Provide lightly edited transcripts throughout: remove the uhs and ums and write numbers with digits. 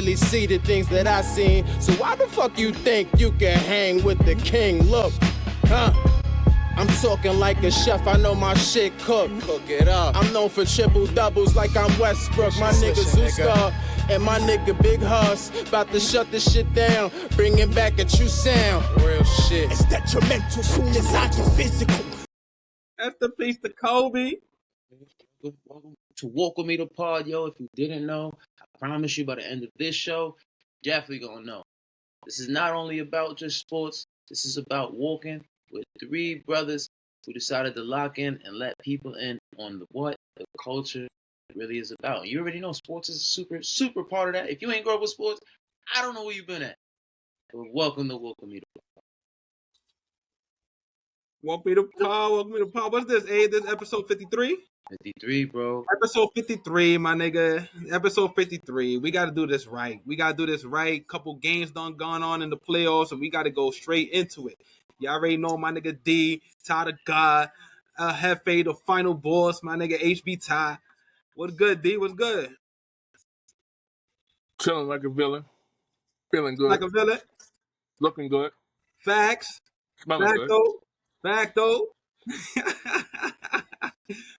really see the things that I seen. So why the fuck you think you can hang with the king? Look, huh? I'm talking like a chef, I know my shit cook. Cook it up. I'm known for triple doubles like I'm Westbrook. My nigga Zeus and my nigga Big Huss about to shut this shit down, bringing back a true sound. Real shit. It's detrimental soon as I get physical. That's the piece to Kobe. Welcome to Walk With Me the Pod, yo. If you didn't know, I promise you by the end of this show, you're definitely gonna know. This is not only about just sports, this is about walking with three brothers who decided to lock in and let people in on what the culture really is about. You already know sports is a super part of that. If you ain't grow up with sports, I don't know where you've been at. But welcome to Walk With Me the Pod. Walk me the pod. What's this, A? This episode 53? 53, bro. Episode 53, my nigga. Episode 53. We got to do this right. Couple games done gone on in the playoffs, and we got to go straight into it. Y'all already know my nigga D, Ty the God, Hefe, the final boss, my nigga HB Ty. What's good, D? What's good? Chilling like a villain. Feeling good. Like a villain. Looking good. Facts. Smelling good. Facto.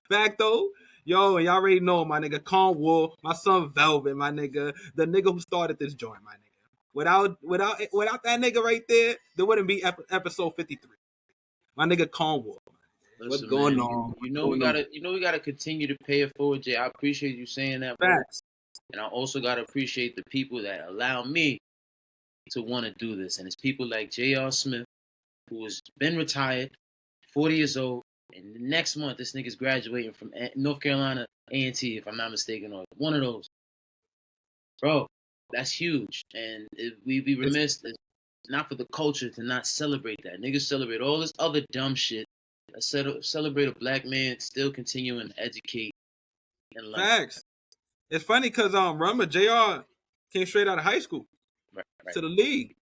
Facto. Yo, and y'all already know my nigga Cornwall, my son Velvet, my nigga, the nigga who started this joint, my nigga. Without that nigga right there wouldn't be episode 53. My nigga Cornwall. What's going on? You know we gotta continue to pay it forward, Jay. I appreciate you saying that. Facts. And I also gotta appreciate the people that allow me to want to do this. And it's people like J.R. Smith, who has been retired, 40 years old, and next month this nigga's graduating from North Carolina A&T, if I'm not mistaken, or one of those. Bro, that's huge. And we'd be remiss not for the culture to not celebrate that. Niggas celebrate all this other dumb shit. Celebrate a black man still continuing to educate in life. Facts. It's funny because remember JR came straight out of high school to the league.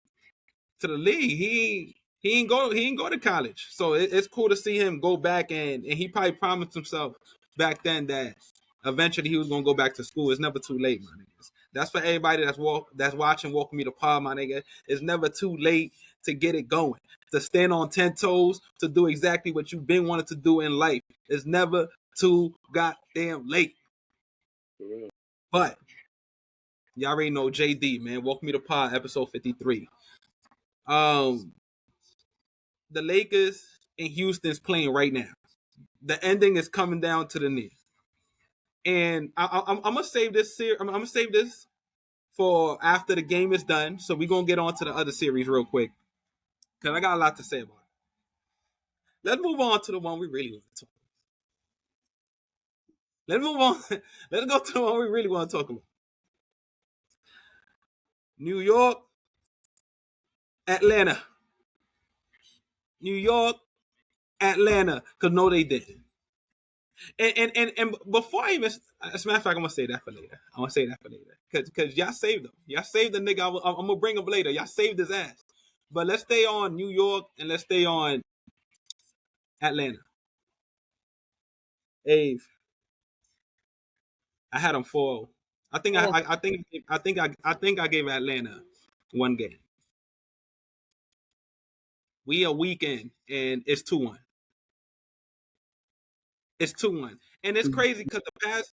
He ain't go to college. So it's cool to see him go back and he probably promised himself back then that eventually he was gonna go back to school. It's never too late, my niggas. That's for everybody that's watching Walk Me the Pod, my nigga. It's never too late to get it going, to stand on 10 toes, to do exactly what you've been wanting to do in life. It's never too goddamn late. But y'all already know JD, man. Walk Me the Pod, episode 53. The Lakers and Houston's playing right now. The ending is coming down to the knee. And I'm gonna save this I'm gonna save this for after the game is done. So we're gonna get on to the other series real quick. Cause I got a lot to say about it. Let's move on to the one we really want to talk about. Let's move on. Let's go to the one we really want to talk about. New York, Atlanta. New York, Atlanta. Cause no, they didn't. And before I even, as a matter of fact, I'm gonna say that for later. Cause y'all saved him. Y'all saved the nigga. I'm gonna bring him later. Y'all saved his ass. But let's stay on New York and let's stay on Atlanta. Ave, I had him 4-0. I think I gave Atlanta one game. We a weekend and it's 2-1. It's 2-1, and it's crazy because the past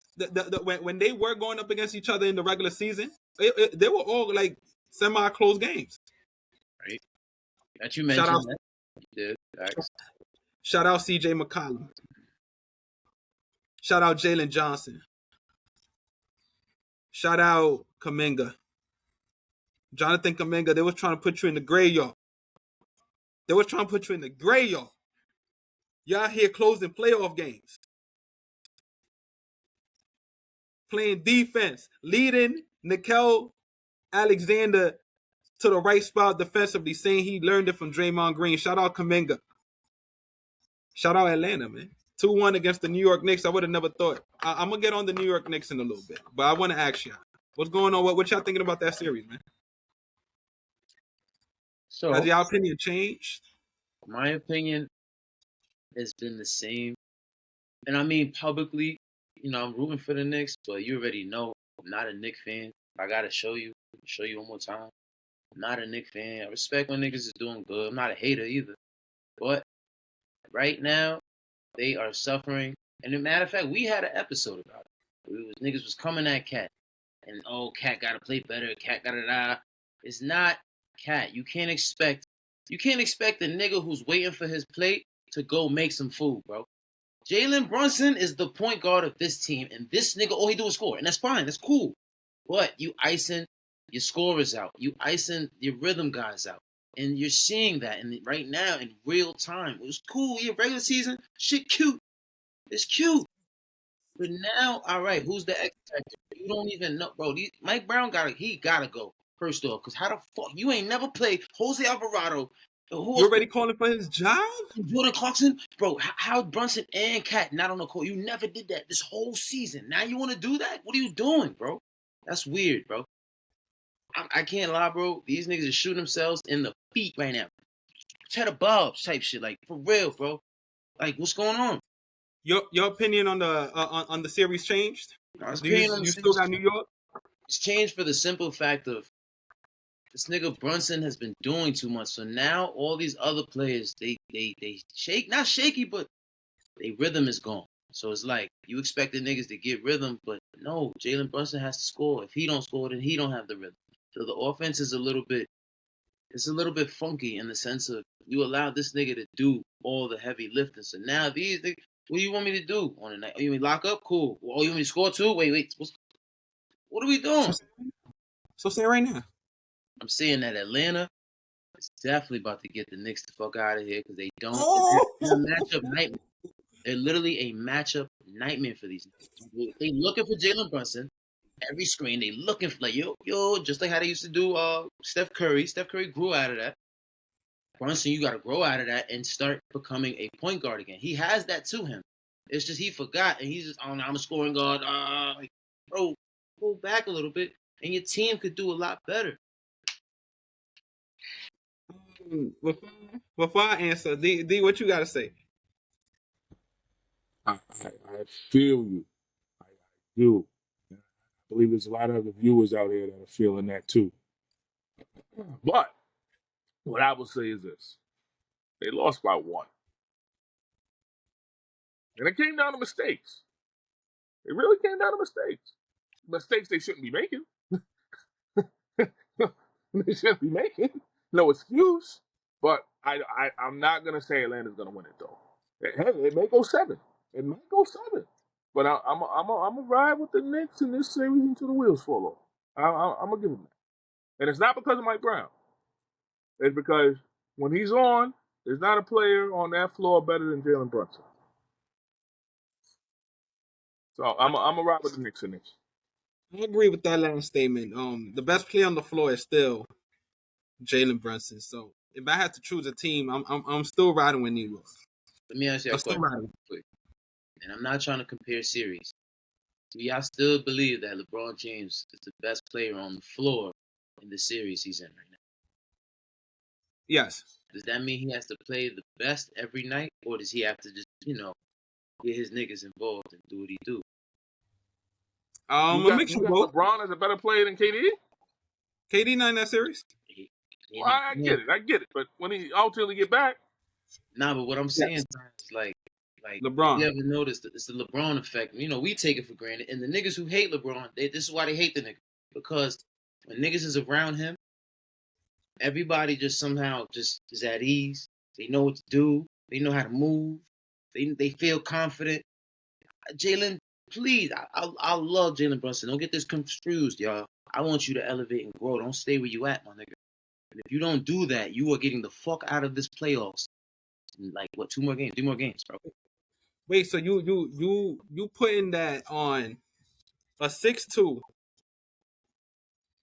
when they were going up against each other in the regular season, they were all like semi-close games. Right. That you mentioned. Shout out CJ McCollum. Shout out Jalen Johnson. Shout out Kuminga. Jonathan Kuminga. They was trying to put you in the graveyard. Y'all here closing playoff games. Playing defense. Leading Nickel Alexander to the right spot defensively, saying he learned it from Draymond Green. Shout out Kuminga. Shout out Atlanta, man. 2-1 against the New York Knicks. I would have never thought. I'm going to get on the New York Knicks in a little bit. But I want to ask y'all. What's going on? What y'all thinking about that series, man? So, has your opinion changed? My opinion has been the same. And I mean, publicly, I'm rooting for the Knicks, but you already know I'm not a Knicks fan. I got to show you. Show you one more time. I'm not a Knicks fan. I respect when niggas is doing good. I'm not a hater either. But right now, they are suffering. And as a matter of fact, we had an episode about it. Niggas was coming at Cat. And, Cat got to play better. Cat got to die. It's not Cat. You can't expect the nigga who's waiting for his plate to go make some food, bro. Jalen Brunson is the point guard of this team, and this nigga, all he do is score, and that's fine, that's cool. But you icing your scorers out, you icing your rhythm guys out, and you're seeing that right now in real time. It was cool, regular season, shit cute. It's cute. But now, all right, who's the X factor? You don't even know, bro. Mike Brown gotta go first off, because how the fuck you ain't never played Jose Alvarado? You already calling for his job? Jordan Clarkson, bro. How Brunson and Cat not on the court? You never did that this whole season. Now you want to do that? What are you doing, bro? That's weird, bro. I can't lie, bro. These niggas are shooting themselves in the feet right now. Cheddar Bobs type shit, like for real, bro. Like what's going on? Your opinion on the series changed? You still got New York? It's changed for the simple fact of this nigga Brunson has been doing too much. So now all these other players, they shake, not shaky, but their rhythm is gone. So it's like you expect the niggas to get rhythm, but no, Jalen Brunson has to score. If he don't score, then he don't have the rhythm. So the offense is a little bit funky in the sense of you allow this nigga to do all the heavy lifting. So now these niggas, what do you want me to do on the night? You want me to lock up? Cool. Oh, you want me to score too? Wait. What are we doing? So say right now. I'm saying that Atlanta is definitely about to get the Knicks the fuck out of here because they don't. It's a matchup nightmare. They're literally a matchup nightmare for these niggas. They looking for Jalen Brunson. Every screen, they looking for like, yo, just like how they used to do Steph Curry. Steph Curry grew out of that. Brunson, you got to grow out of that and start becoming a point guard again. He has that to him. It's just he forgot, and he's just, I'm a scoring guard. Like, bro, pull back a little bit, and your team could do a lot better. Before I answer, D, what you got to say? I feel you. I do. I believe there's a lot of the viewers out here that are feeling that too. But what I will say is this. They lost by 1. And it came down to mistakes. It really came down to mistakes. Mistakes they shouldn't be making. They shouldn't be making. No excuse. But I'm not going to say Atlanta's going to win it, though. It may go 7. It might go 7. But I'm going to ride with the Knicks in this series until the wheels fall off. I'm going to give them that. And it's not because of Mike Brown. It's because when he's on, there's not a player on that floor better than Jalen Brunson. So I'm going to ride with the Knicks in this. I agree with that last statement. The best player on the floor is still Jalen Brunson. So if I had to choose a team, I'm still riding with New York. Let me ask you a question quick. And I'm not trying to compare series. Do y'all still believe that LeBron James is the best player on the floor in the series he's in right now? Yes. Does that mean he has to play the best every night, or does he have to just, get his niggas involved and do what he do? You got LeBron as a better player than KD? KD not in that series? Well, I get it. But when he ultimately get back. Nah, but what I'm saying is like LeBron. You ever noticed that it's the LeBron effect? We take it for granted. And the niggas who hate LeBron, this is why they hate the nigga. Because when niggas is around him, everybody just somehow just is at ease. They know what to do. They know how to move. They feel confident. Jalen, please, I love Jalen Brunson. Don't get this confused, y'all. I want you to elevate and grow. Don't stay where you at, my nigga. And if you don't do that, you are getting the fuck out of this playoffs. In 3 more games, bro. Wait, so you putting that on a 6'2"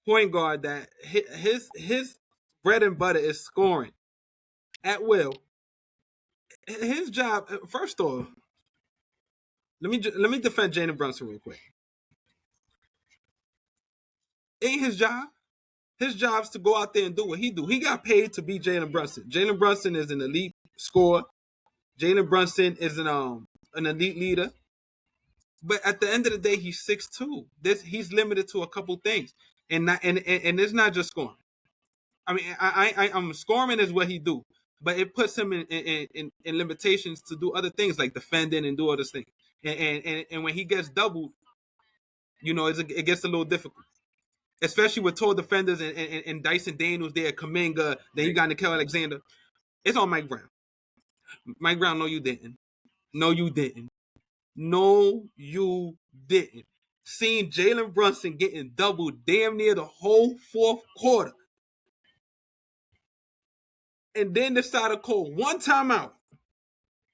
point guard that his bread and butter is scoring at will. His job, first off, let me defend Jalen Brunson real quick. Ain't his job. His job's to go out there and do what he do. He got paid to be Jalen Brunson. Jalen Brunson is an elite scorer. Jalen Brunson is an elite leader. But at the end of the day, he's 6'2". He's limited to a couple things. and it's not just scoring. I mean, I'm scoring is what he do, but it puts him in limitations to do other things like defending and do other things. And when he gets doubled, it gets a little difficult, especially with tall defenders and Dyson Daniels there, Kuminga. Then you got Nickeil Alexander. It's on Mike Brown. Mike Brown, no, you didn't. No, you didn't. No, you didn't. Seeing Jalen Brunson getting doubled damn near the whole fourth quarter. And then decide to call one timeout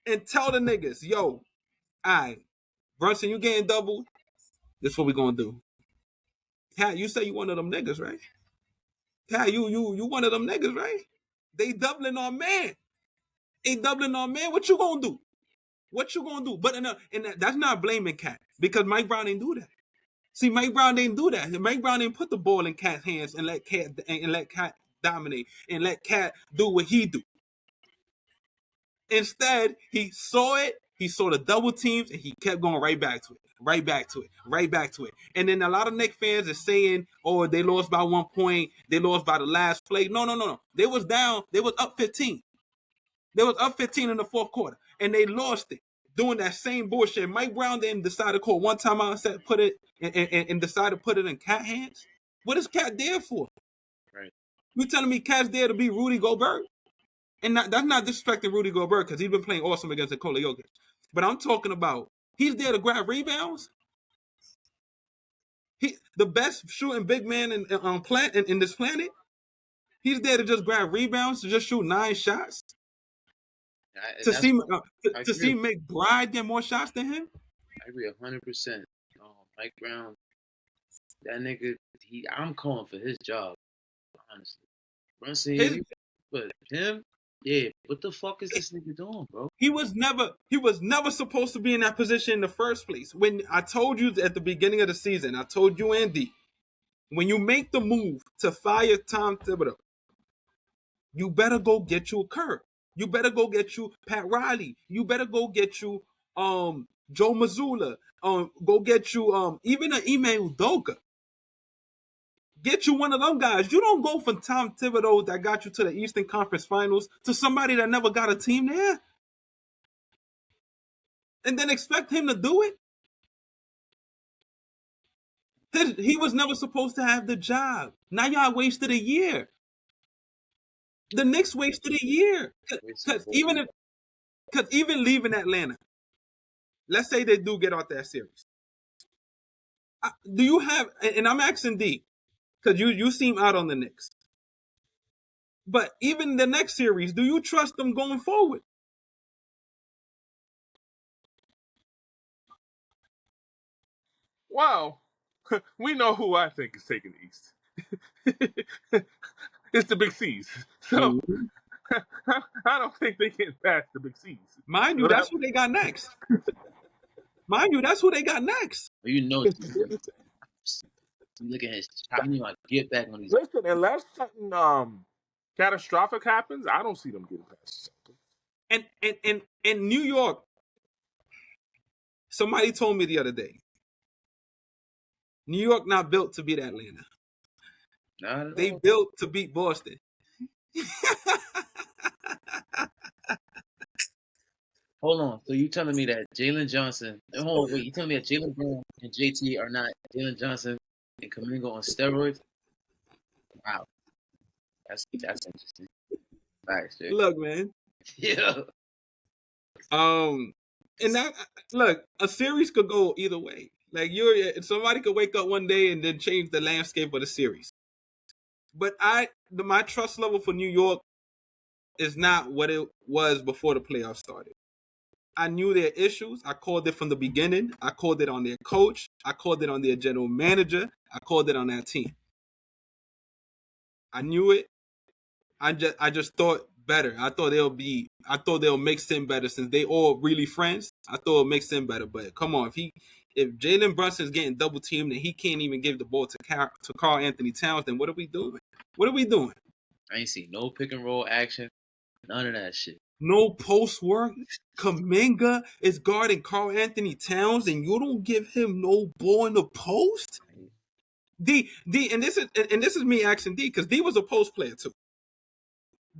and tell the niggas, yo, all right, Brunson, you getting doubled? This is what we gonna do. Cat, you say you one of them niggas, right? Cat, you one of them niggas, right? They doubling on man. What you gonna do? What you gonna do? But that's not blaming Cat because Mike Brown didn't do that. See, Mike Brown didn't do that. Mike Brown didn't put the ball in Cat's hands and let Cat dominate and let Cat do what he do. Instead, he saw it. He saw the double teams, and he kept going right back to it. And then a lot of Knicks fans are saying, "Oh, they lost by 1 point. They lost by the last play." No. They was down. They was up 15. They was up 15 in the fourth quarter, and they lost it doing that same bullshit. Mike Brown then decided to call one timeout and said, put it and decided to put it in Cat hands. What is Cat there for? Right. You telling me Cat's there to be Rudy Gobert? And that's not disrespecting Rudy Gobert because he's been playing awesome against Nikola Jokic. But I'm talking about he's there to grab rebounds. The best shooting big man in this planet. He's there to just grab rebounds, to just shoot 9 shots. To see McBride get more shots than him. I agree 100%. Mike Brown, that nigga, I'm calling for his job. Honestly, Brunson, but him. Yeah, what the fuck is this nigga doing, bro? He was never supposed to be in that position in the first place. When I told you at the beginning of the season, I told you, Andy, when you make the move to fire Tom Thibodeau, you better go get you a Kerr. You better go get you Pat Riley. You better go get you Joe Mazzulla. Go get you even an Ime Udoka. Get you one of them guys. You don't go from Tom Thibodeau that got you to the Eastern Conference Finals to somebody that never got a team there. And then expect him to do it? He was never supposed to have the job. Now y'all wasted a year. The Knicks wasted a year. Because even leaving Atlanta, let's say they do get out that series. Do you have, and I'm asking D, because you seem out on the Knicks. But even the next series, do you trust them going forward? Well, we know who I think is taking the East. It's the Big C's. So I don't think they get past the Big C's. Mind you, that's who they got next. You know, you look at his shot, you like get back on these. Listen, unless something catastrophic happens, I don't see them getting past something. And New York, somebody told me the other day, New York not built to beat Atlanta. They built to beat Boston. Hold on. So you telling me that Jalen Johnson? Hold on, wait. You telling me that Jalen Brown and JT are not Jalen Johnson and Kuminga on steroids? Wow, that's interesting. Facts, Jay. Look, man. Yeah. And that look, a series could go either way. Like somebody could wake up one day and then change the landscape of the series. But my trust level for New York is not what it was before the playoffs started. I knew their issues. I called it from the beginning. I called it on their coach. I called it on their general manager. I called it on that team. I knew it. I just thought better. I thought they'll make Sim better since they all really friends. I thought it'll make Sim better. But come on, if Jalen Brunson's getting double teamed and he can't even give the ball to Karl Anthony Towns, then what are we doing? I ain't seen no pick and roll action. None of that shit. No post work. Kuminga is guarding Karl Anthony Towns and you don't give him no ball in the post? And this is me asking D because D was a post player too.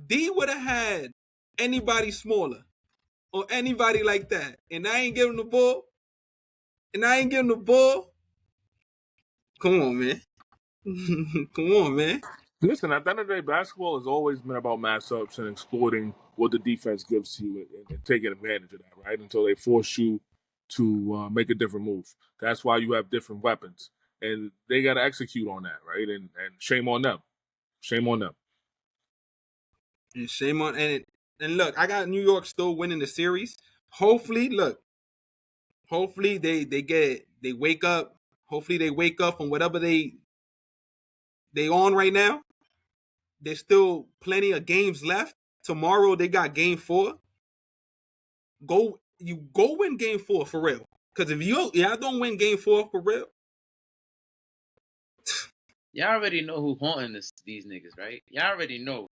D would have had anybody smaller or anybody like that, and I ain't giving the ball. Come on, man. Come on, man. Listen, at the end of the day, basketball has always been about matchups and exploiting what the defense gives you and taking advantage of that, right? Until they force you to make a different move. That's why you have different weapons. And they got to execute on that, right? And shame on them. Shame on them. And shame on and look, I got New York still winning the series. Hopefully they wake up. Hopefully they wake up from whatever they on right now. There's still plenty of games left. Tomorrow they got game 4. Go win game 4 for real. Because if y'all don't win game 4 for real, y'all already know who haunting these niggas, right? Y'all already know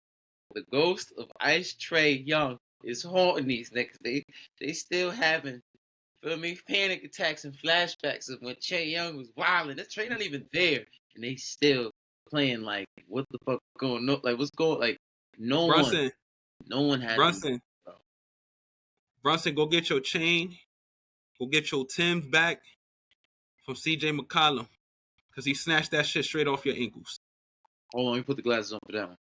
the ghost of Ice Trae Young is haunting these niggas. They still having, feel me, panic attacks and flashbacks of when Trae Young was wilding. That Trae not even there, and they still playing like, what the fuck going on? Like, what's going? Like, no one had Brunson, go get your chain, go get your Timbs back from CJ McCollum, because he snatched that shit straight off your ankles. Hold on, let me put the glasses on for that one.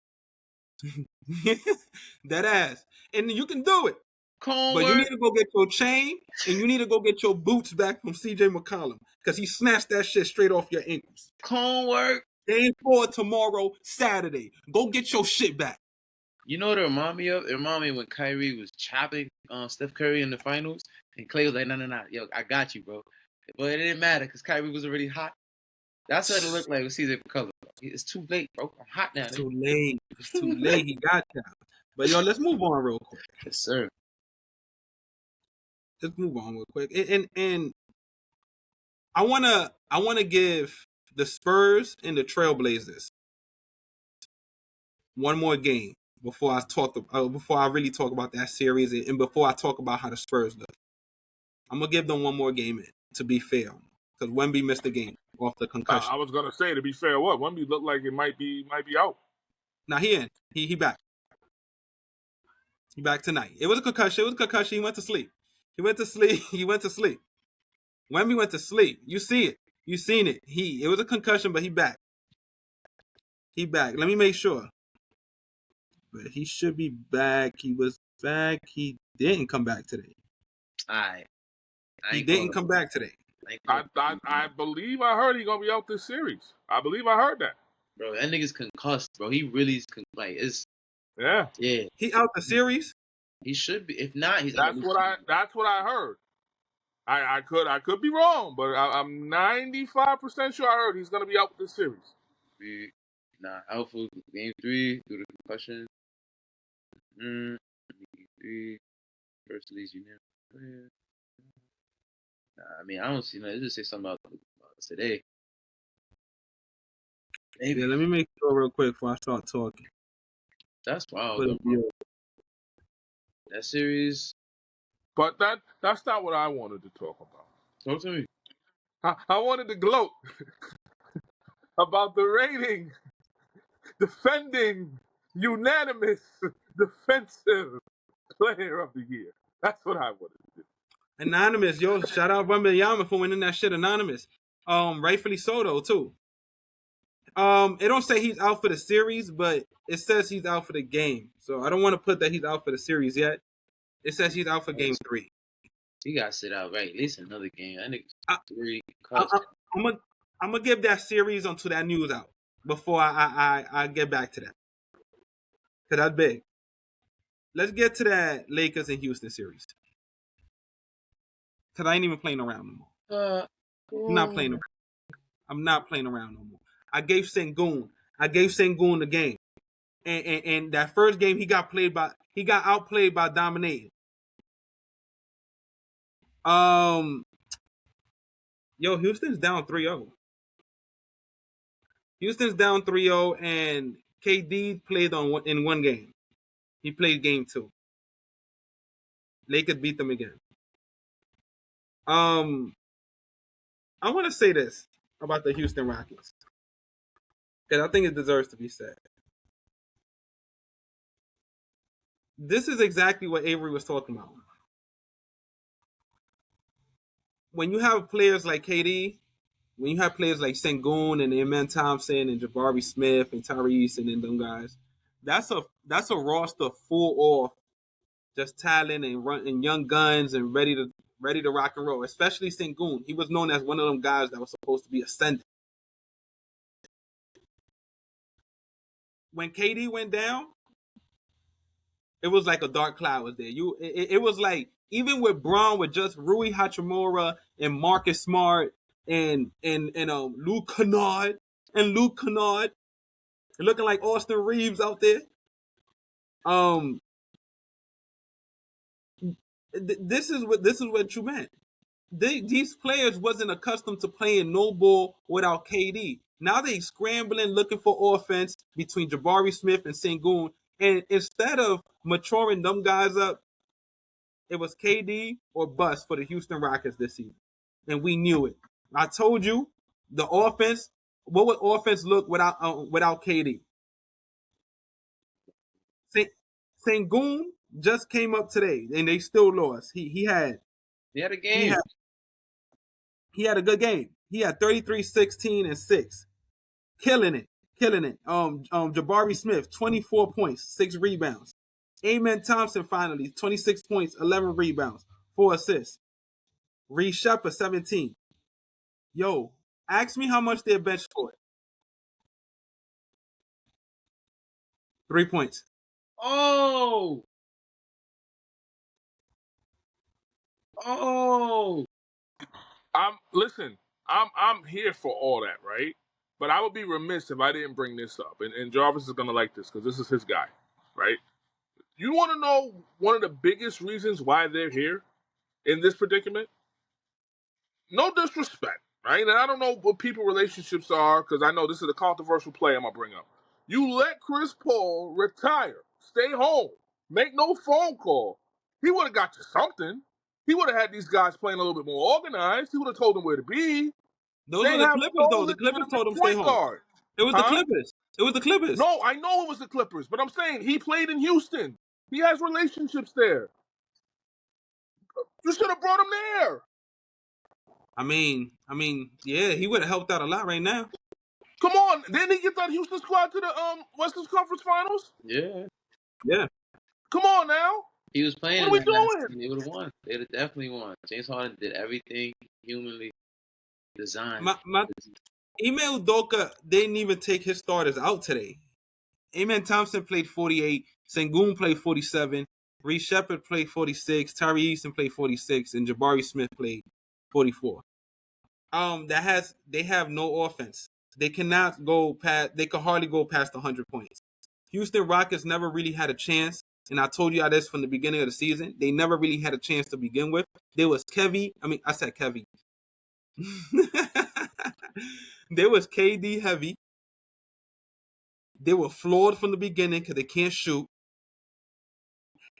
That ass. And you can do it. But you need to go get your chain and you need to go get your boots back from CJ McCollum, because he snatched that shit straight off your ankles. Cone work. Game 4 tomorrow, Saturday. Go get your shit back. You know what it remind me of? It remind me when Kyrie was chopping Steph Curry in the finals, and Clay was like, no, yo, I got you, bro. But it didn't matter because Kyrie was already hot. That's what it looked like with CJ McCollum. It's too late, bro. I'm hot now. It's too late. It's too late. He got that. But yo, let's move on real quick. Yes, sir. Let's move on real quick. And I wanna give the Spurs and the Trailblazers one more game before I really talk about that series and before I talk about how the Spurs look. I'm gonna give them one more game to be fair, because Wemby missed the game off the concussion. I was gonna say, to be fair, what Wemby looked like it might be out. Now he back. He back tonight. It was a concussion. He went to sleep. Wemby went to sleep. You see it. You seen it. It was a concussion, but he back. Let me make sure. But he should be back. He was back. He didn't come back today. He didn't come back today. I believe I heard he's gonna be out this series. I believe I heard that. Bro, that nigga's concussed, bro. He really is it's yeah. He out the series? He should be. If not, he's that's what I heard. I could be wrong, but I'm 95% sure I heard he's gonna be out this series. Out for game 3 due to concussion. First of these unanimous. I mean, I don't see nothing. It just say something about today. Maybe. Yeah, let me make sure real quick before I start talking. That's wild. That series. But that's not what I wanted to talk about. Talk to me. I wanted to gloat about the reigning, defending, unanimous, defensive player of the year. That's what I wanted to do. Anonymous, yo, shout out Wembanyama for winning that shit anonymous. Rightfully so though, too. It don't say he's out for the series, but it says he's out for the game. So I don't want to put that he's out for the series yet. It says he's out for game 3. He got to sit out, right? At least another game. I think 3. I'm gonna give that series until that news out before I get back to that. Cause that's big. Let's get to that Lakers and Houston series. Cause I ain't even playing around no more. I'm not playing around. I'm not playing around no more. I gave Sengun the game. And that first game he got outplayed by dominating. Houston's down 3-0. Houston's down 3-0 and KD played in one game. He played game 2. Lakers beat them again. I want to say this about the Houston Rockets. because I think it deserves to be said. This is exactly what Avery was talking about. When you have players like KD, when you have players like Sengun and Amen Thompson and Jabari Smith and Tyrese and then them guys, that's a roster full of just talent and young guns and ready to rock and roll. Especially Sengun, he was known as one of them guys that was supposed to be ascending. When KD went down, it was like a dark cloud was there. It was like even with Braun with just Rui Hachimura and Marcus Smart and Luke Kennard looking like Austin Reeves out there. This is what you meant. These players wasn't accustomed to playing no ball without KD. Now they scrambling looking for offense between Jabari Smith and Sengun. And instead of maturing them guys up, it was KD or bust for the Houston Rockets this season. And we knew it. I told you the offense, what would offense look without KD? Sengun just came up today and they still lost. He had a game. He had a good game. He had 33, 16, and 6. Killing it. Jabari Smith, 24 points, 6 rebounds. Amen Thompson finally, 26 points, 11 rebounds, 4 assists. Reed Shepard, 17. Yo, ask me how much their bench scored. 3 points. Oh. I'm here for all that, right? But I would be remiss if I didn't bring this up. And Jarvis is gonna like this because this is his guy, right? You want to know one of the biggest reasons why they're here in this predicament? No disrespect, right? And I don't know what people relationships are because I know this is a controversial play I'm gonna bring up. You let Chris Paul retire, stay home, make no phone call. He would have got you something. He would have had these guys playing a little bit more organized. He would have told them where to be. Those were the Clippers, though. The Clippers told him stay home. Guard. It was the Clippers. It was the Clippers. No, I know it was the Clippers, but I'm saying he played in Houston. He has relationships there. You should have brought him there. I mean, yeah, he would have helped out a lot right now. Come on, didn't he get that Houston squad to the Western Conference Finals? Yeah. Come on now. He was playing. What are we doing? They would have won. They'd have definitely won. James Harden did everything humanly designed. My Email Udoka didn't even take his starters out today. Amen Thompson played 48. Sengun played 47. Reed Shepard played 46. Tyree Easton played 46. And Jabari Smith played 44. They have no offense. They cannot go past. They could hardly go past 100 points. Houston Rockets never really had a chance. And I told you this from the beginning of the season. They never really had a chance to begin with. There was Kevy. I said Kevy. There was KD heavy. They were flawed from the beginning because they can't shoot.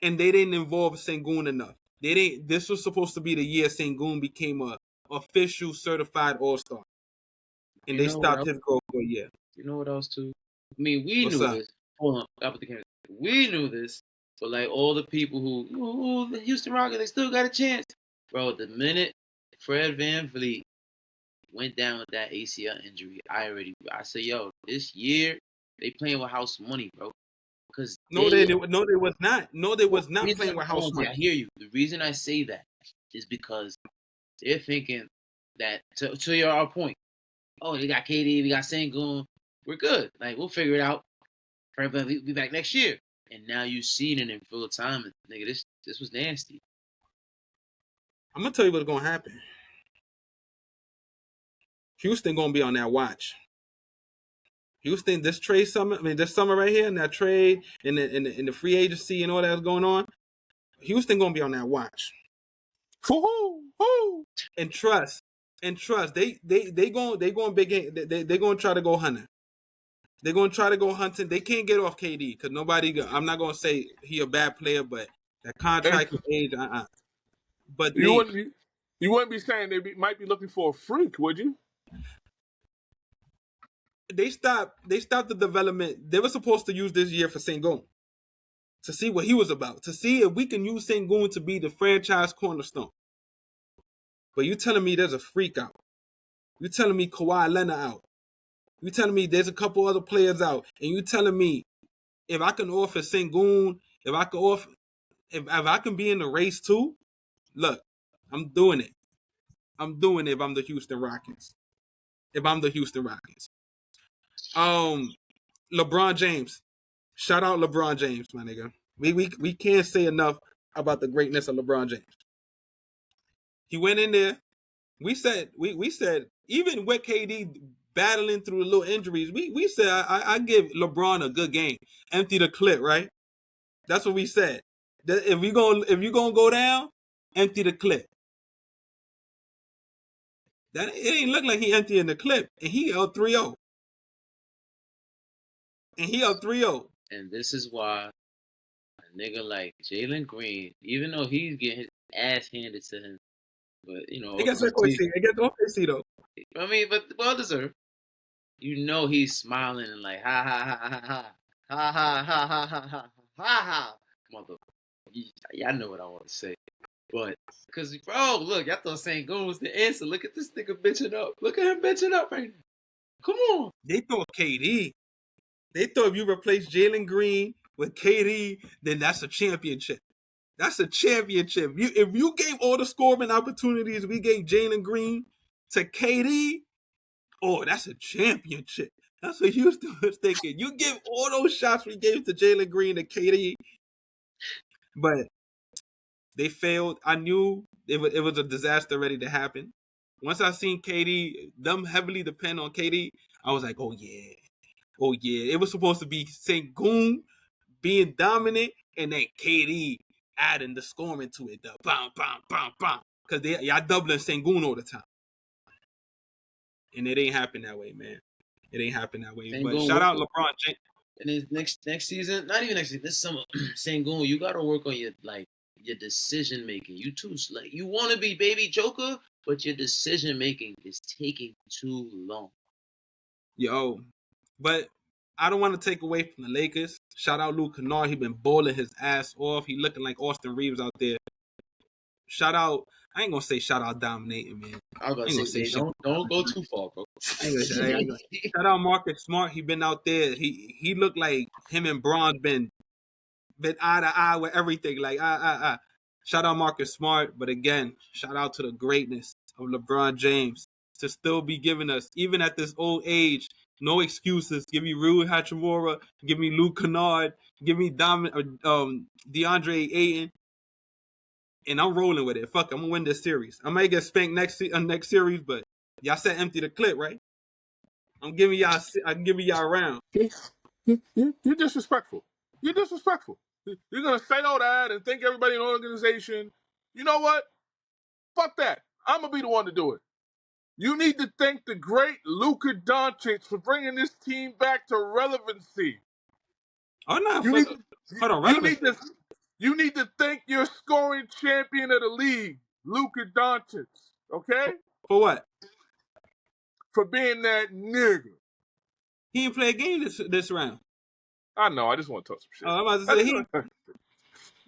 And they didn't involve Sengun enough. This was supposed to be the year Sengun became a official certified all-star. And they stopped his growth for a year. You know what else too? I mean, we knew this. Hold on, stop with the camera. We knew this, but like all the people who the Houston Rockets, they still got a chance. Bro, the minute Fred VanVleet went down with that ACL injury, I said, yo, this year they playing with house money, bro. Because they was not. No, they was not playing with house money. I hear you. The reason I say that is because they're thinking that to your point. Oh, they got KD, we got Sengun. We're good. Like we'll figure it out. Fred VanVleet will be back next year. And now you see it in full time. And, nigga, this was nasty. I'm gonna tell you what's gonna happen. Houston gonna be on that watch. Houston, this summer right here, and that trade, and the free agency and all that's going on, Houston gonna be on that watch. Who? And trust. They going big. They gonna try to go hunting. They're gonna try to go hunting. They can't get off KD because I'm not gonna say he a bad player, but that contract age, But you wouldn't be saying they might be looking for a freak, would you? they stopped the development. They were supposed to use this year for Sengun to see what he was about, to see if we can use Sengun to be the franchise cornerstone. But you telling me there's a freak out? You telling me Kawhi Leonard out? You telling me there's a couple other players out? And you telling me if I can offer Sengun, if I can be in the race too, look, I'm doing it. I'm doing it if I'm the Houston Rockets. LeBron James. Shout out LeBron James, my nigga. We can't say enough about the greatness of LeBron James. He went in there. We said even with KD battling through the little injuries, we said I give LeBron a good game. Empty the clip, right? That's what we said. If you're gonna go down, empty the clip. That it ain't look like he emptying the clip, and he up 3-0. And this is why a nigga like Jalen Green, even though he's getting his ass handed to him, but you know, Against OKC though. I mean, but well deserved. You know he's smiling and like ha ha ha ha ha ha ha ha ha ha ha ha ha mother. Y'all know what I want to say, but because bro, look, y'all thought Sengun was the answer. Look at this nigga bitching up. Look at him bitching up right now. Come on. They thought KD. They thought if you replace Jalen Green with KD, then that's a championship. That's a championship. If you gave all the scoring opportunities we gave Jalen Green to KD, oh, that's a championship. That's what Houston was thinking. You give all those shots we gave to Jalen Green and KD, but they failed. I knew it was a disaster ready to happen. Once I seen KD, them heavily depend on KD, I was like, oh yeah. It was supposed to be Sengun being dominant and then KD adding the scoring to it. Bam, bam, bam, bam. Because y'all doubling Sengun all the time. And it ain't happen that way, man. It ain't happen that way. But shout out LeBron James. And then next season, not even next season, this summer, Sengun, you gotta work on your decision making. You too like you want to be baby Joker, but your decision making is taking too long. Yo, but I don't want to take away from the Lakers. Shout out Luke Kennard. He been bowling his ass off. He looking like Austin Reeves out there. Shout out. I ain't gonna say shout out dominating, man. I was about to say don't go too far, bro. Shout out Marcus Smart. He been out there. He looked like him and Braun been eye to eye with everything. Like Shout out Marcus Smart. But again, shout out to the greatness of LeBron James to still be giving us, even at this old age, no excuses. Give me Rui Hachimura. Give me Luke Kennard. Give me DeAndre Ayton. And I'm rolling with it. Fuck, I'm gonna win this series. I might get spanked next series, but y'all said empty the clip, right? I'm giving y'all a round. You're disrespectful. You're disrespectful. You're gonna say all that and think everybody in the organization. You know what? Fuck that. I'm gonna be the one to do it. You need to thank the great Luka Doncic for bringing this team back to relevancy. Oh no, for the relevancy. You need to thank your scoring champion of the league, Luka Doncic. Okay? For what? For being that nigga. He didn't play a game this round. I know. I just want to talk some shit. I'm about to say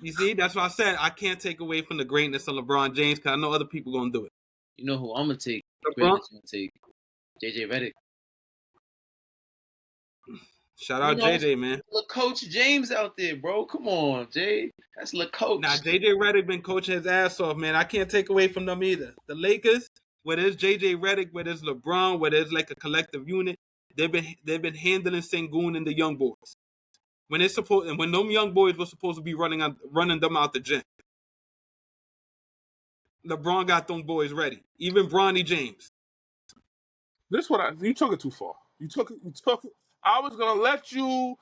You see, that's why I said I can't take away from the greatness of LeBron James because I know other people gonna do it. You know who I'm gonna take? I'm gonna take JJ Redick. Shout out JJ, man. Look, Coach James out there, bro. Come on, Jay. That's the coach. Nah, JJ Redick been coaching his ass off, man. I can't take away from them either. The Lakers, whether it's JJ Redick, whether it's LeBron, whether it's like a collective unit, they've been handling Sengun and the young boys. When them young boys were supposed to be running them out the gym. LeBron got them boys ready. Even Bronny James. You took it too far. You took it. I was gonna let you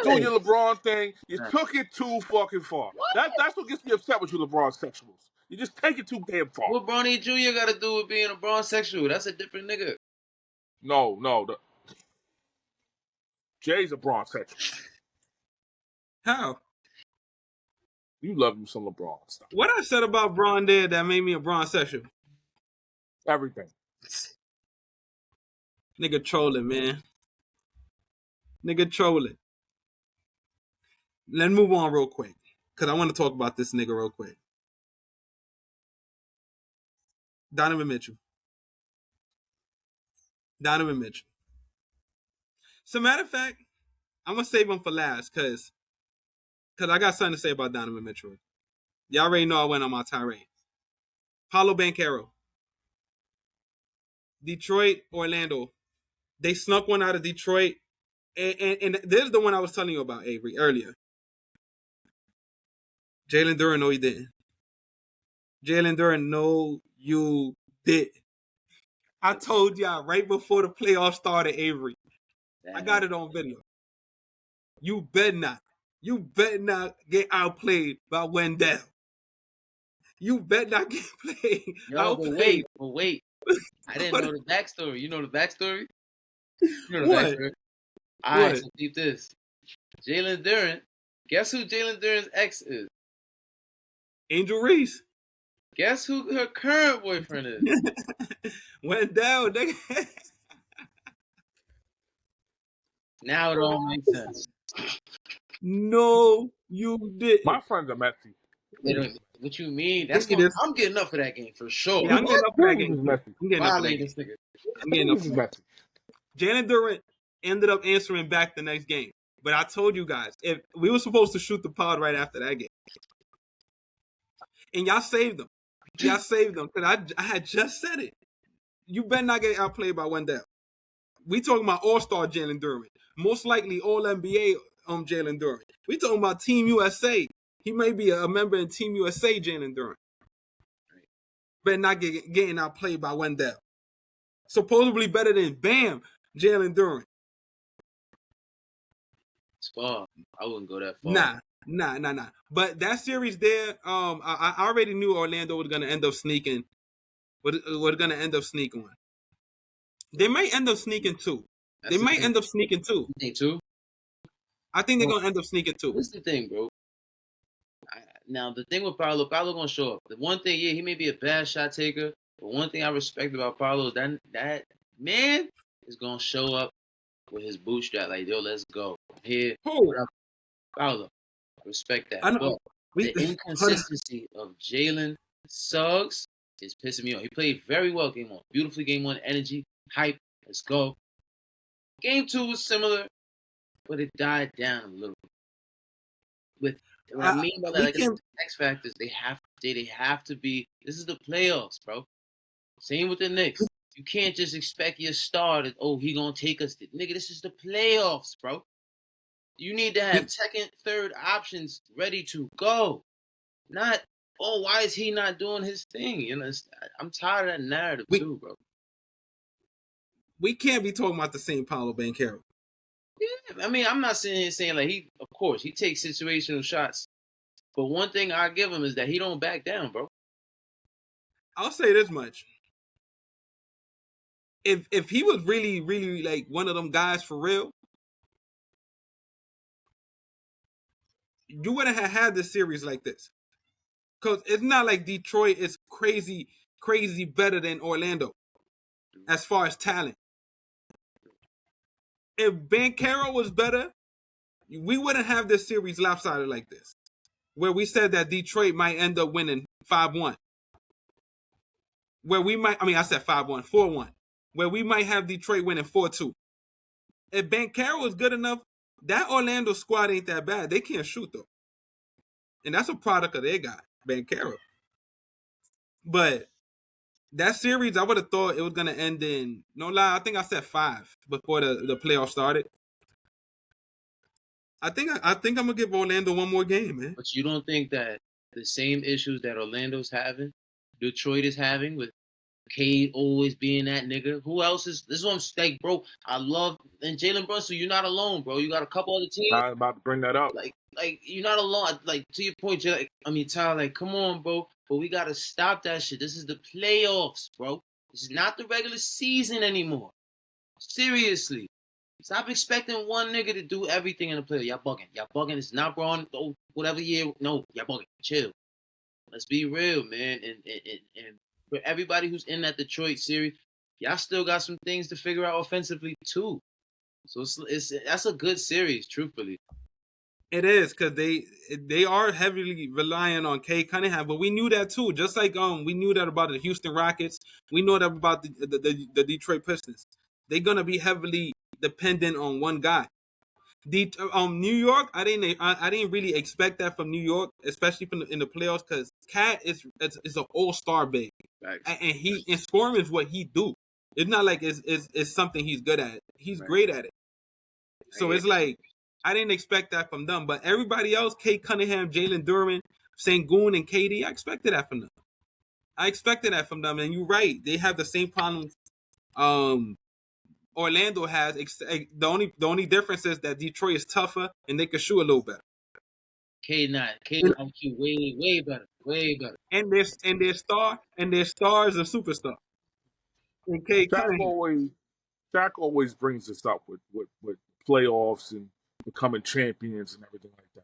do your LeBron thing. You took it too fucking far. That's what gets me upset with you, LeBron sexuals. You just take it too damn far. What Bronny Jr. got to do with being a Bron sexual? That's a different nigga. No. Jay's a Bron sexual. How? You love you some LeBron stuff. What I said about Bron there that made me a Bron sexual? Everything. Nigga trolling, man. Nigga trolling. Let's move on real quick. Because I want to talk about this nigga real quick. Donovan Mitchell. So, matter of fact, I'm going to save him for last because I got something to say about Donovan Mitchell. Y'all already know I went on my tirade. Paolo Banchero. Detroit, Orlando. They snuck one out of Detroit. And this is the one I was telling you about, Avery, earlier. Jalen Duren, no, he didn't. Jalen Duren, no, you did. I told y'all right before the playoffs started, Avery. I got it on video. You bet not. You bet not get outplayed by Wendell. You bet not get outplayed. But wait. I didn't know the backstory. You know the backstory? What? All right, so keep this. Jalen Duren. Guess who Jalen Duren's ex is? Angel Reese. Guess who her current boyfriend is? Wendell, nigga. Now it all makes sense. No, you didn't. My friends are messy. What you mean? I'm getting up for that game for sure. Yeah, I'm getting up for that game. Jalen Duren ended up answering back the next game. But I told you guys, if we were supposed to shoot the pod right after that game. And y'all saved them. Because I had just said it. You better not get outplayed by Wendell. We talking about all-star Jalen Duren. Most likely all-NBA Jalen Duren. We talking about Team USA. He may be a member in Team USA, Jalen Duren. Better not getting outplayed by Wendell. Supposedly better than Bam, Jalen Duren. It's far. I wouldn't go that far. Nah. But that series there, I already knew Orlando was gonna end up sneaking. Was gonna end up sneaking one. They might end up sneaking two. You think two? I think they're gonna end up sneaking two. What's the thing, bro? Now the thing with Paolo gonna show up. The one thing, he may be a bad shot taker, but one thing I respect about Paolo is that man is gonna show up with his bootstrap, like, yo, let's go. Here, Paolo. Respect that. But the inconsistency of Jalen Suggs is pissing me off. He played very well game one. Beautifully game one. Energy, hype. Let's go. Game two was similar, but it died down a little bit. What I mean by that, like, the X factors, they have to be. This is the playoffs, bro. Same with the Knicks. You can't just expect your star to, he gonna take us. Nigga, this is the playoffs, bro. You need to have second, third options ready to go. Not, why is he not doing his thing? You know, I'm tired of that narrative too, bro. We can't be talking about the same Paolo Banchero. Yeah, I mean, I'm not sitting here saying, like, of course, he takes situational shots. But one thing I give him is that he don't back down, bro. I'll say this much. If he was really, really, like, one of them guys for real, you wouldn't have had this series like this. Because it's not like Detroit is crazy better than Orlando as far as talent. If Banchero was better, we wouldn't have this series lopsided like this, where we said that Detroit might end up winning 5-1. Where we might, I said 5-1, 4-1. Where we might have Detroit winning 4-2. If Banchero was good enough, that Orlando squad ain't that bad. They can't shoot, though. And that's a product of their guy, Banchero. But that series, I would have thought it was going to end in, no lie, I think I said 5 before the playoffs started. I think I'm going to give Orlando one more game, man. But you don't think that the same issues that Orlando's having, Detroit is having, with Cade always being that nigga? Who else is? This is what I'm saying, bro. I love, and Jalen Brunson, you're not alone, bro. You got a couple other teams. I was about to bring that up. Like you're not alone. Like, to your point, Tyler, like, come on, bro. But we gotta stop that shit. This is the playoffs, bro. This is not the regular season anymore. Seriously. Stop expecting one nigga to do everything in the playoffs. Y'all bugging. It's not Braun. Whatever year. No, y'all bugging. Chill. Let's be real, man. And for everybody who's in that Detroit series, y'all still got some things to figure out offensively too. So that's a good series, truthfully. It is because they are heavily relying on Kay Cunningham, but we knew that too. Just like we knew that about the Houston Rockets, we know that about the Detroit Pistons. They're gonna be heavily dependent on one guy. New York, I didn't really expect that from New York, especially in the playoffs, because Cat is an all-star big, and scoring is what he do. It's not like it's something he's good at. He's great at it. So it's like I didn't expect that from them, but everybody else, Kate Cunningham, Jalen Duren, Sengun, and KD, I expected that from them. And you're right, they have the same problems Orlando has. The only difference is that Detroit is tougher and they can shoot a little better. K IQ way better, way better. And their star is a superstar. And Kate Cunningham. Shaq always brings this up with playoffs and becoming champions and everything like that.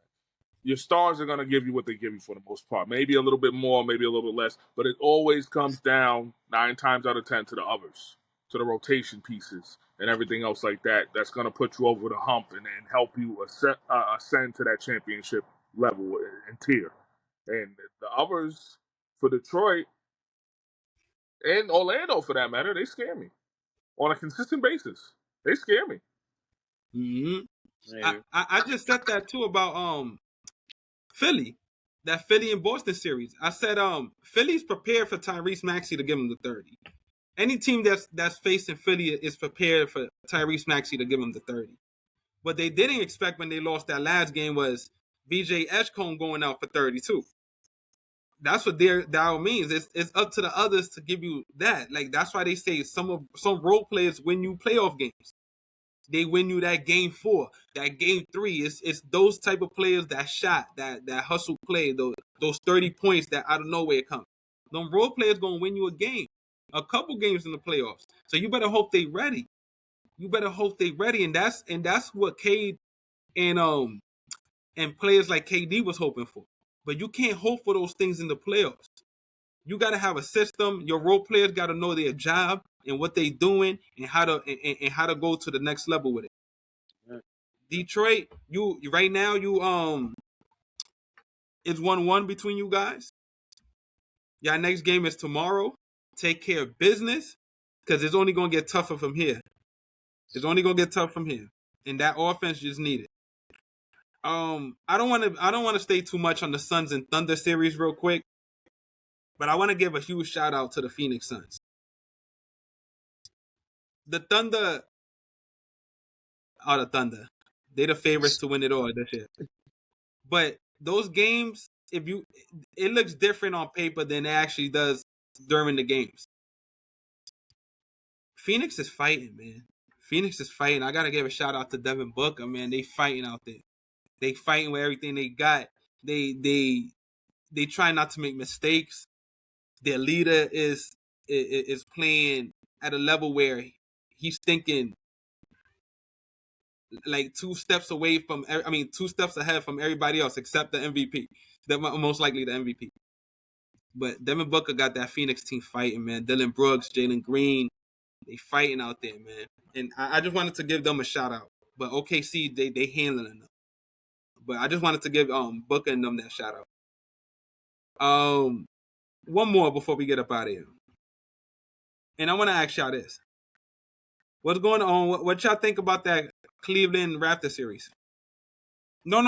Your stars are going to give you what they give you for the most part. Maybe a little bit more, maybe a little bit less, but it always comes down 9 times out of 10 to the others, to the rotation pieces and everything else like that. That's going to put you over the hump and help you ascend to that championship level and tier. And the others for Detroit and Orlando, for that matter, they scare me on a consistent basis. They scare me. Mm-hmm. I just said that too about Philly, that Philly and Boston series. I said Philly's prepared for Tyrese Maxey to give him the 30. Any team that's facing Philly is prepared for Tyrese Maxey to give him the 30. What they didn't expect when they lost that last game was BJ Edgecombe going out for 32. That's what that means. It's up to the others to give you that. Like that's why they say some role players win you playoff games. They win you that game 4, that game 3. It's those type of players that shot, that hustle play, those 30 points that out of nowhere come. Them role players gonna win you a game, a couple games in the playoffs. So you better hope they ready. And that's what Cade and players like KD was hoping for. But you can't hope for those things in the playoffs. You got to have a system. Your role players got to know their job and what they're doing and how to go to the next level with it. Detroit, you right now it's 1-1 between you guys. Your next game is tomorrow. Take care of business because it's only gonna get tougher from here. And that offense just needed. I don't want to stay too much on the Suns and Thunder series real quick, but I want to give a huge shout out to the Phoenix Suns. The Thunder, they're the favorites to win it all this year. But those games, it looks different on paper than it actually does during the games. Phoenix is fighting, man. I gotta give a shout out to Devin Booker, man. They fighting out there. They fighting with everything they got. They try not to make mistakes. Their leader is playing at a level where he's thinking like 2 steps ahead from everybody else except the MVP. That most likely the MVP. But Devin Booker got that Phoenix team fighting, man. Dylan Brooks, Jalen Green, they fighting out there, man. And I just wanted to give them a shout out. But OKC, they handling them. But I just wanted to give Booker and them that shout out. One more before we get up out of here. And I want to ask y'all this. What's going on? What y'all think about that Cleveland Raptors series? No.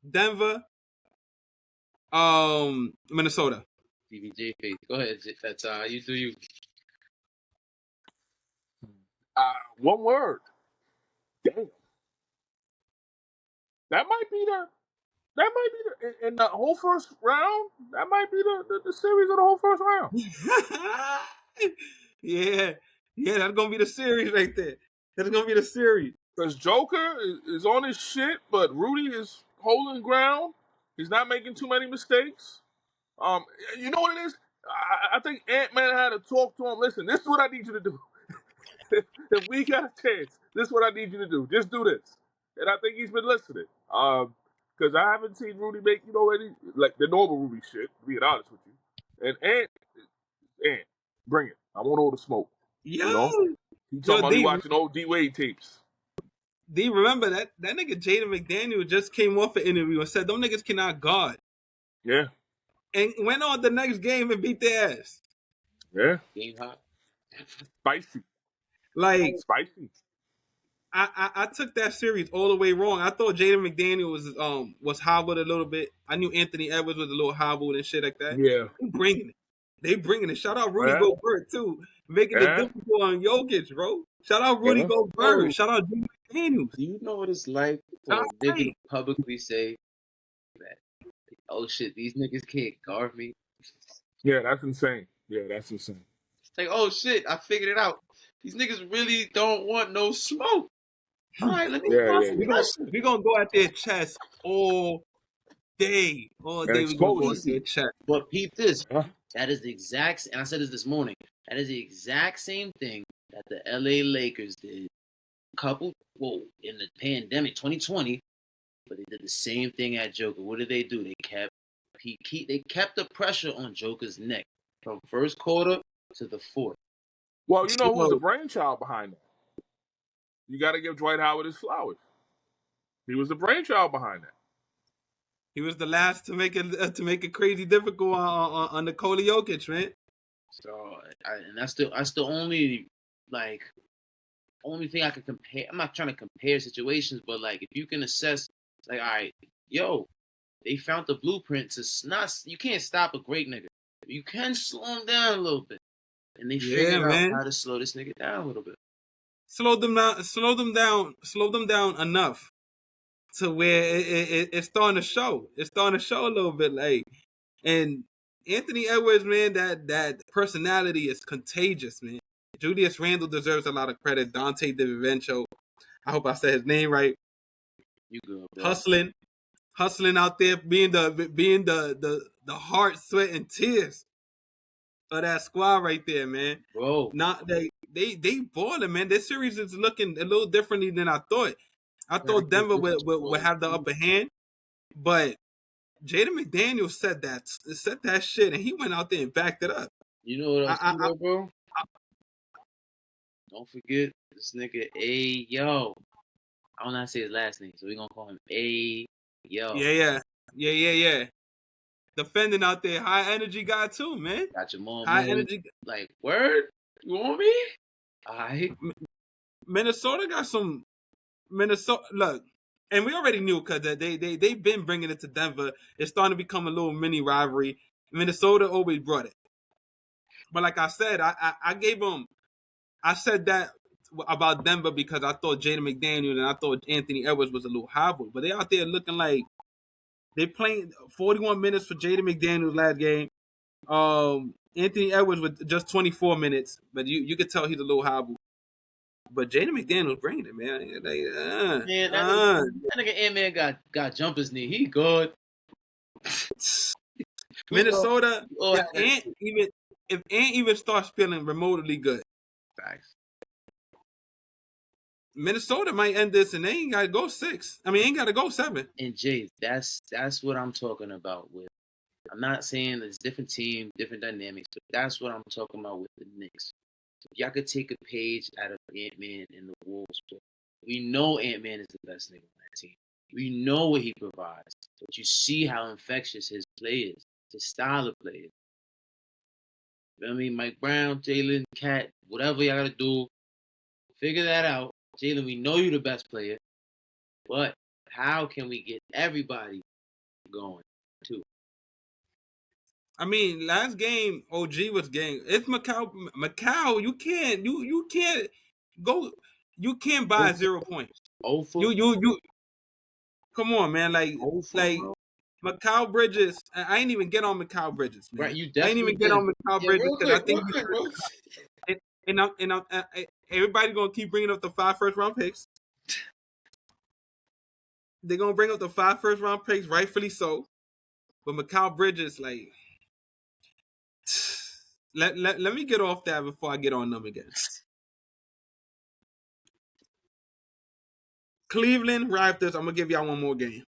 Denver, Minnesota. DBJ face. Go ahead. That's you do you. One word. Damn. That might be in the whole first round. That might be the series of the whole first round. Yeah, that's gonna be the series right there. That's gonna be the series. Because Joker is on his shit, but Rudy is holding ground. He's not making too many mistakes. You know what it is? I think Ant-Man had to talk to him. Listen, this is what I need you to do. If we got a chance, this is what I need you to do. Just do this. And I think he's been listening. Because I haven't seen Rudy make, any, like the normal Rudy shit, to be honest with you. And Ant, bring it. I want all the smoke. Yo! He talking about he D, watching old D Wade tapes. D, remember that nigga Jaden McDaniel just came off an interview and said them niggas cannot guard. Yeah. And went on the next game and beat their ass. Yeah. Game hot. Spicy. Like, Spicy. I took that series all the way wrong. I thought Jaden McDaniel was hobbled a little bit. I knew Anthony Edwards was a little hobbled and shit like that. Yeah. They bringing it. Shout out Rudy Yeah. Gobert too, making it Yeah. difficult on Jokic, bro. Shout out Rudy Yeah. Gobert. Shout out Jaden McDaniels. Do you know what it's like for a nigga to publicly say that, oh shit, these niggas can't guard me? Yeah, that's insane. Yeah, that's insane. It's like, oh shit, I figured it out. These niggas really don't want no smoke. All right, let me We gonna go at their chest all day. All day we gonna go at their chest. But peep this. Huh? That is the exact, and I said this morning, that is the exact same thing that the LA Lakers did in the pandemic, 2020, but they did the same thing at Joker. What did they do? They kept the pressure on Joker's neck from first quarter to the fourth. Well, you know who's the brainchild behind that? You got to give Dwight Howard his flowers. He was the brainchild behind that. He was the last to make it crazy difficult on Nikola Jokic, man. So, that's the only thing I can compare. I'm not trying to compare situations, but like if you can assess, like, all right, they found the blueprint to not. You can't stop a great nigga. You can slow him down a little bit, and they figured out how to slow this nigga down a little bit. Slow them down enough to where it's starting to show. It's starting to show a little bit, like, and Anthony Edwards, man, that personality is contagious, man. Julius Randle deserves a lot of credit. Dante DiVincenzo, I hope I said his name right. You good, bro. Hustling out there, being the heart, sweat, and tears of that squad right there, man. Bro, not they balling, man. This series is looking a little differently than I thought. I thought Denver would have the upper hand, but Jaden McDaniel said that shit, and he went out there and backed it up. You know what else, bro? Don't forget this nigga Ayo. I don't know how to say his last name, so we're gonna call him Ayo. Yeah. Defending out there, high energy guy too, man. Got your mom. High energy. Like, word? You want me? Alright. Minnesota got some. Look, and we already knew because they've been bringing it to Denver. It's starting to become a little mini rivalry. Minnesota always brought it, but like I said, I gave them. I said that about Denver because I thought Jaden McDaniel and I thought Anthony Edwards was a little hobbled, but they out there looking like they playing 41 minutes for Jaden McDaniel's last game. Anthony Edwards with just 24 minutes, but you could tell he's a little hobbled. But Jaden McDaniel's bringing it, man. That nigga Ant-Man got jumper's knee. He good. Minnesota, if Ant even starts feeling remotely good, facts. Minnesota might end this and they ain't got to go 6. I mean, ain't got to go 7. And Jay, that's what I'm talking about with. I'm not saying it's different team, different dynamics, but that's what I'm talking about with the Knicks. If y'all could take a page out of Ant-Man and the Wolves book, we know Ant-Man is the best nigga on that team. We know what he provides, but you see how infectious his play is, his style of play is. I mean, Mike Brown, Jalen, Cat, whatever y'all got to do, figure that out. Jalen, we know you're the best player, but how can we get everybody going too? I mean, last game OG was game. It's Macau. You can't go. You can't buy 0 points. You. Come on, man. Like Macau Bridges. I ain't even get on Macau Bridges, man. Right, I ain't even get on Macau Bridges because I think everybody gonna keep bringing up the 5 first-round picks. They're gonna bring up the 5 first-round picks, rightfully so. But Macau Bridges, like, let me get off that before I get on them again. Cleveland Raptors. I'm gonna give y'all one more game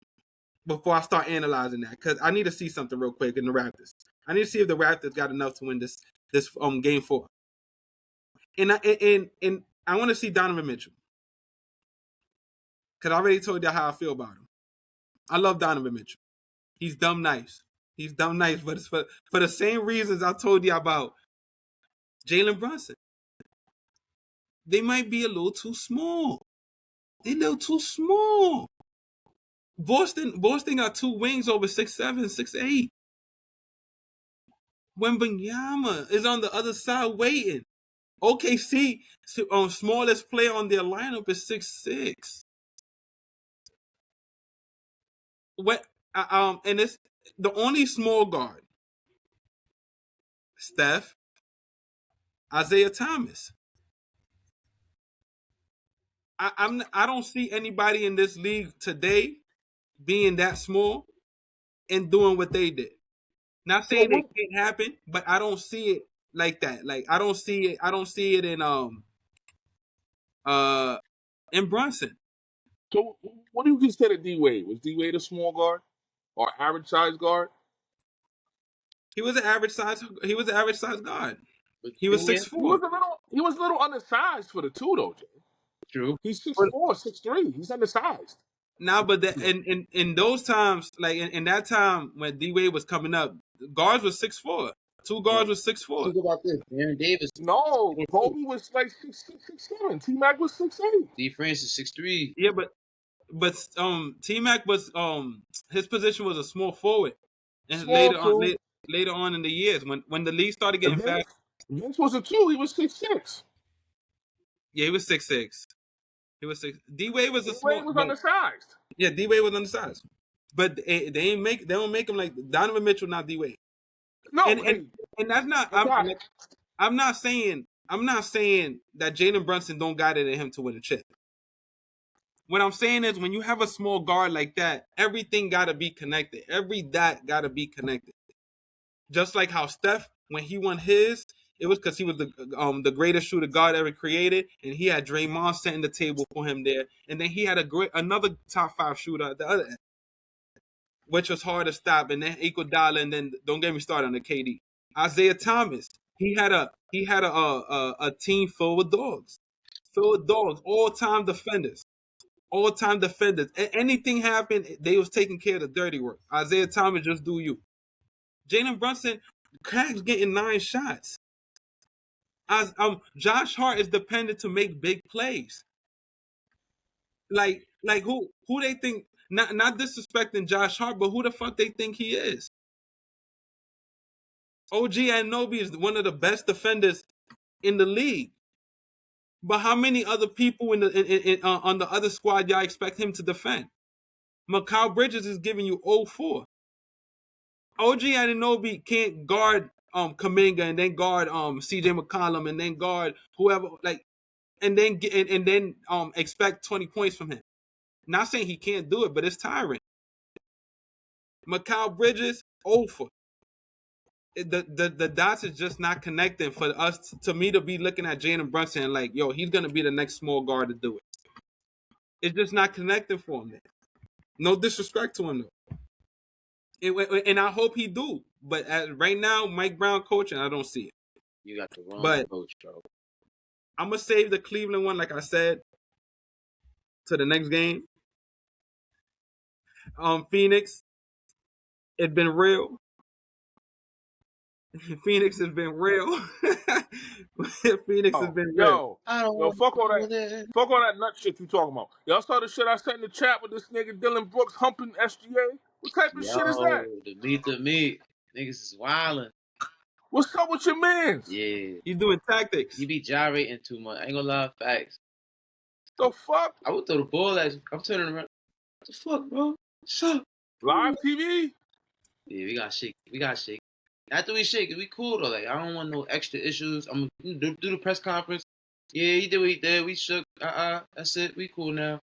before I start analyzing that because I need to see something real quick in the Raptors. I need to see if the Raptors got enough to win this game 4. And I want to see Donovan Mitchell. Because I already told y'all how I feel about him. I love Donovan Mitchell. He's dumb nice. He's dumb nice, but it's for the same reasons I told you about Jalen Brunson. They might be a little too small. They a little too small. Boston got 2 wings over 6'7", 6'8". Wembanyama is on the other side waiting. OKC, smallest player on their lineup is 6'6". What? And it's the only small guard. Steph, Isaiah Thomas. I don't see anybody in this league today being that small and doing what they did. Not saying it can't happen, but I don't see it like that. Like I don't see it in Brunson. So what do you consider D Wade? Was D Wade a small guard or average size guard? He was an average size guard. He was 6'4". He was a little undersized for the 2 though, Jay. True. He's 6'4", 6'3". He's undersized. Now, but in those times, like in that time when D Wade was coming up, guards was 6'4". 2 guards was 6'4". Think about this. Aaron Davis. No, Kobe was like 6'6", 6'7". T-Mac was 6'8". D. Francis 6'3". Yeah, but T-Mac was his position was a small forward, and later on in the years when the league started getting fast. Vince was a 2. He was 6'6". Yeah, he was 6'6". He was 6. D Wade was undersized. Yeah, D Wade was undersized, but they don't make him like Donovan Mitchell, not D Wade. No, and that's not. I'm not saying that Jalen Brunson don't got it in him to win a chip. What I'm saying is when you have a small guard like that, everything got to be connected. Every dot got to be connected. Just like how Steph, when he won his, it was because he was the greatest shooter God ever created, and he had Draymond setting the table for him there, and then he had another top 5 shooter at the other end, which was hard to stop, and then Iguodala, and then don't get me started on the KD. Isaiah Thomas, he had a team filled with dogs, all-time defenders. Anything happened, they was taking care of the dirty work. Isaiah Thomas just do you. Jalen Brunson, Craig's getting 9 shots. Josh Hart is dependent to make big plays. Like who they think, not disrespecting Josh Hart, but who the fuck they think he is? OG Anunoby is one of the best defenders in the league. But how many other people on the other squad y'all expect him to defend? Mikal Bridges is giving you 0-4. OG Anunoby can't guard Kuminga and then guard CJ McCollum and then guard whoever, like, and then expect 20 points from him. Not saying he can't do it, but it's tiring. Mikal Bridges, 0-4. The dots is just not connecting for us to me to be looking at Jalen Brunson and like, yo, he's gonna be the next small guard to do it. It's just not connecting for him. Man. No disrespect to him though. And I hope he do. But right now, Mike Brown coaching, I don't see it. You got the wrong coach, bro. I'm gonna save the Cleveland one, like I said, to the next game. Phoenix, it's been real. Phoenix has been real. Phoenix has been real. Yo, fuck all that nut shit you talking about. Y'all saw the shit I sent in the chat with this nigga Dylan Brooks humping SGA? What type of shit is that? The meat. Niggas is wildin'. What's up with your mans? Yeah. You doing tactics. You be gyrating too much. I ain't gonna lie, facts. The fuck? I would throw the ball at you. I'm turning around. What the fuck, bro? What's up? Live TV? Yeah, we got shake. After we shake it, we cool though. Like, I don't want no extra issues. I'm gonna do the press conference. Yeah, he did what he did. We shook. That's it. We cool now.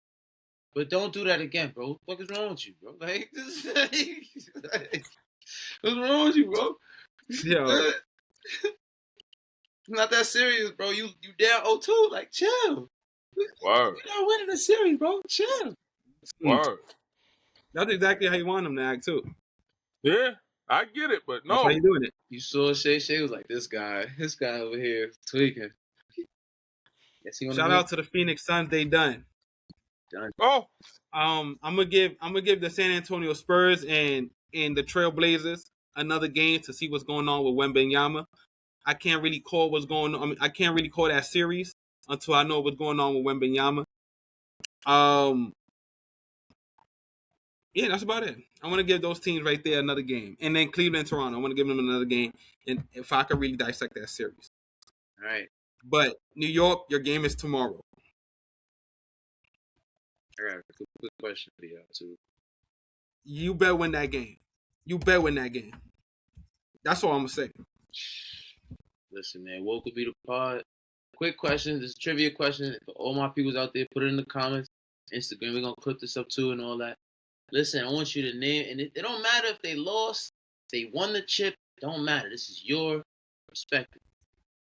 But don't do that again, bro. What the fuck is wrong with you, bro? Like, what's wrong with you, bro? Yo. Not that serious, bro. You down 0-2. Like, chill. Word. You're not winning the series, bro. Chill. Word. That's exactly how you want him to act, too. Yeah, I get it, but no. That's how you doing it. You saw Shay was like, this guy over here tweaking. Shout out to the Phoenix Suns. They done. Oh, I'm gonna give the San Antonio Spurs and the Trailblazers another game to see what's going on with Wembanyama. I can't really call what's going on. I mean, I can't really call that series until I know what's going on with Wembanyama. Yeah, that's about it. I want to give those teams right there another game, and then Cleveland and Toronto. I want to give them another game, and if I could really dissect that series. All right. But New York, your game is tomorrow. I got a quick question for y'all too. You better win that game. You better win that game. That's all I'm gonna say. Listen, man, woke will be the pod. Quick question, this is a trivia question for all my peoples out there. Put it in the comments, Instagram. We're gonna clip this up too and all that. Listen, I want you to name, and it don't matter if they lost, if they won the chip. Don't matter. This is your perspective.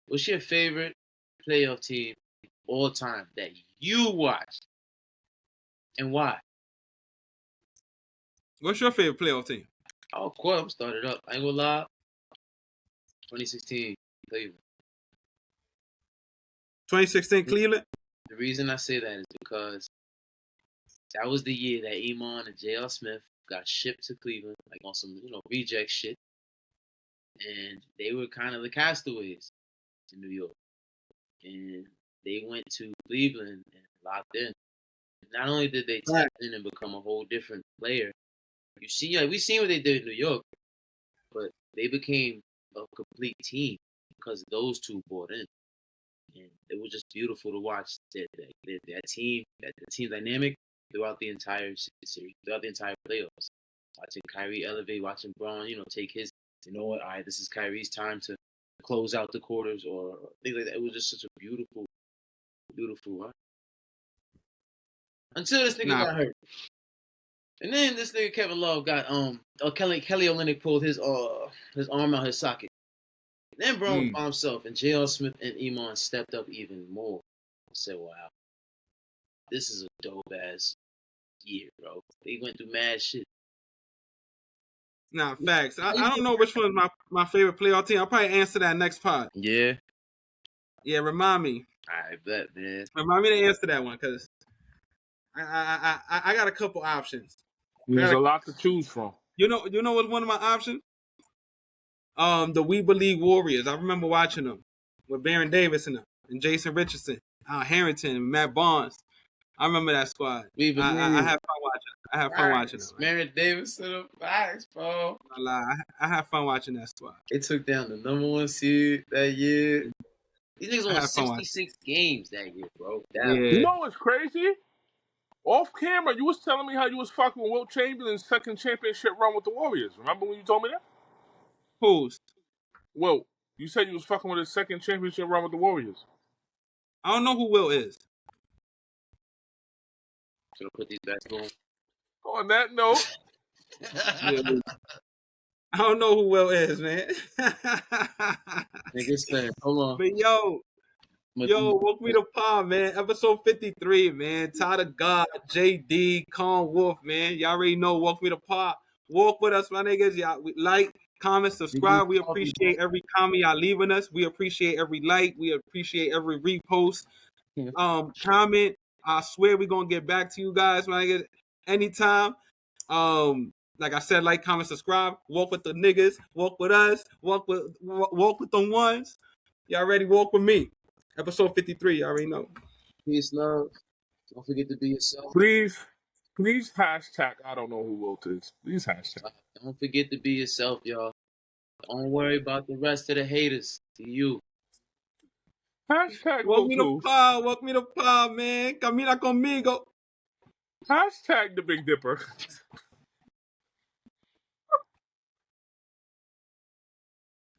What's your favorite playoff team all time that you watched, and why? What's your favorite playoff team? Oh, of course, I'm started up. I ain't gonna lie. 2016 Cleveland. 2016 Cleveland. The reason I say that is because that was the year that Iman and J.R. Smith got shipped to Cleveland, like on some, reject shit. And they were kind of the castaways in New York. And they went to Cleveland and locked in. Not only did they tap in and become a whole different player, you see, we seen what they did in New York, but they became a complete team because those two bought in. And it was just beautiful to watch that team dynamic throughout the entire series, throughout the entire playoffs. Watching Kyrie elevate, watching Braun, take his, all right, this is Kyrie's time to close out the quarters or things like that. It was just such a beautiful, beautiful run. Until this nigga got hurt. And then this nigga Kevin Love got Kelly Olynyk pulled his arm out his socket. And then Braun by himself, and J.R. Smith and Iman stepped up even more. I said, wow, this is a dope-ass year, bro. They went through mad shit. Nah, facts. I don't know which one is my favorite playoff team. I'll probably answer that next pod. Yeah. Yeah, remind me. I bet, man. Remind me to answer that one, because I got a couple options. There's a lot to choose from. You know what's one of my options? The We Believe Warriors. I remember watching them with Baron Davis and them, and Jason Richardson, Al Harrington, and Matt Barnes. I remember that squad. I had fun watching. I had fun watching them. Baron Davis and the facts, bro. I had fun watching that squad. They took down the number 1 seed that year. These niggas won 66 games that year, bro. Yeah. You know what's crazy? Off camera, you was telling me how you was fucking with Wilt Chamberlain's second championship run with the Warriors. Remember when you told me that? Who's? Wilt. You said you was fucking with his second championship run with the Warriors. I don't know who Wilt is. Should I put these back on? On that note. I don't know who Wilt is, man. Nigga said, hold on. But yo, woke me to pod, man. Episode 53, man. Ty the God, JD, Con Wolf, man. Y'all already know. Woke me to pod. Walk with us, my niggas. Y'all like, comment, subscribe. We appreciate every comment y'all leaving us. We appreciate every like. We appreciate every repost. Comment. I swear we're gonna get back to you guys, my niggas, anytime. Like I said, like, comment, subscribe. Walk with the niggas. Walk with us. Walk with the ones. Y'all ready? Walk with me. Episode 53. Y'all already know. Peace, love. Don't forget to be yourself. Please hashtag. I don't know who Wilt is. Please hashtag. Don't forget to be yourself, y'all. Don't worry about the rest of the haters. To you. Hashtag Walk me to pod, man. Camina conmigo. Hashtag the Big Dipper.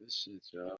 This shit, y'all.